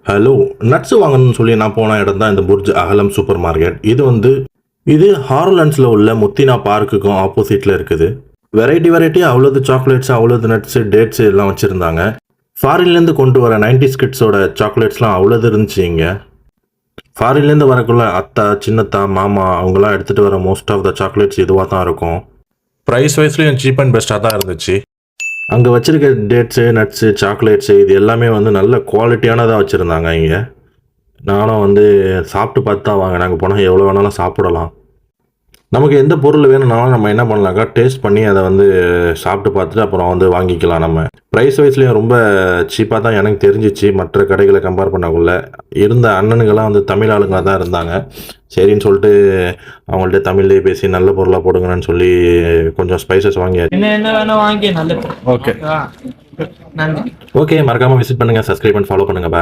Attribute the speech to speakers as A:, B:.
A: Hello, nuts வாங்கணும்னு சொல்லி நான் போன இடம் தான் இந்த புர்ஜ் அகலம் சூப்பர் மார்க்கெட். இது ஹார்லண்ட்ஸில் உள்ள முத்தினா பார்க்குக்கும் ஆப்போசிட்டில் இருக்குது. வெரைட்டியாக அவ்வளோது சாக்லேட்ஸ், அவ்வளோது நட்ஸு, டேட்ஸு எல்லாம் வச்சுருந்தாங்க. ஃபாரின்லேருந்து கொண்டு வர 90s கிட்ஸோட சாக்லேட்ஸ்லாம் அவ்வளோது இருந்துச்சு இங்கே. ஃபாரின்லேருந்து வரக்குள்ள அத்தா, சின்னத்தா, மாமா அவங்களாம் எடுத்துகிட்டு வர மோஸ்ட் ஆஃப் த சாக்லேட்ஸ் இதுவாக தான் இருக்கும். ப்ரைஸ் வைஸ்லேயும் சீப் அண்ட் பெஸ்ட்டாக தான் இருந்துச்சு. அங்கே வச்சுருக்க டேட்ஸு, நட்ஸு, சாக்லேட்ஸு இது எல்லாமே நல்ல குவாலிட்டியானதாக வச்சுருந்தாங்க இங்கே. நானும் சாப்பிட்டு பார்த்து தான் வாங்கினேன். அங்கே போனால் எவ்வளோ வேணாலும் சாப்பிடலாம். நமக்கு எந்த பொருள் வேணும்னாலும் நம்ம என்ன பண்ணலாக்கா, டேஸ்ட் பண்ணி அதை சாப்பிட்டு பார்த்துட்டு அப்புறம் வாங்கிக்கலாம். நம்ம ப்ரைஸ் வைஸ்லேயும் ரொம்ப சீப்பாக தான் எனக்கு தெரிஞ்சிச்சு. மற்ற கடைகளை கம்பேர் பண்ணக்குள்ள இருந்த அண்ணனுங்கெல்லாம் தமிழ் ஆளுங்களாக தான் இருந்தாங்க. சரின்னு சொல்லிட்டு அவங்கள்ட்ட தமிழ்லேயே பேசி நல்ல பொருளாக போடுங்கன்னு சொல்லி கொஞ்சம் ஸ்பைசஸ் வாங்கியாச்சு.
B: என்ன வேணும் வாங்கி நல்லது.
A: ஓகே
B: நன்றி.
A: ஓகே, மறக்காமல் விசிட் பண்ணுங்கள், சப்ஸ்கிரைப் பண்ணி ஃபாலோ பண்ணுங்கள். பாய்.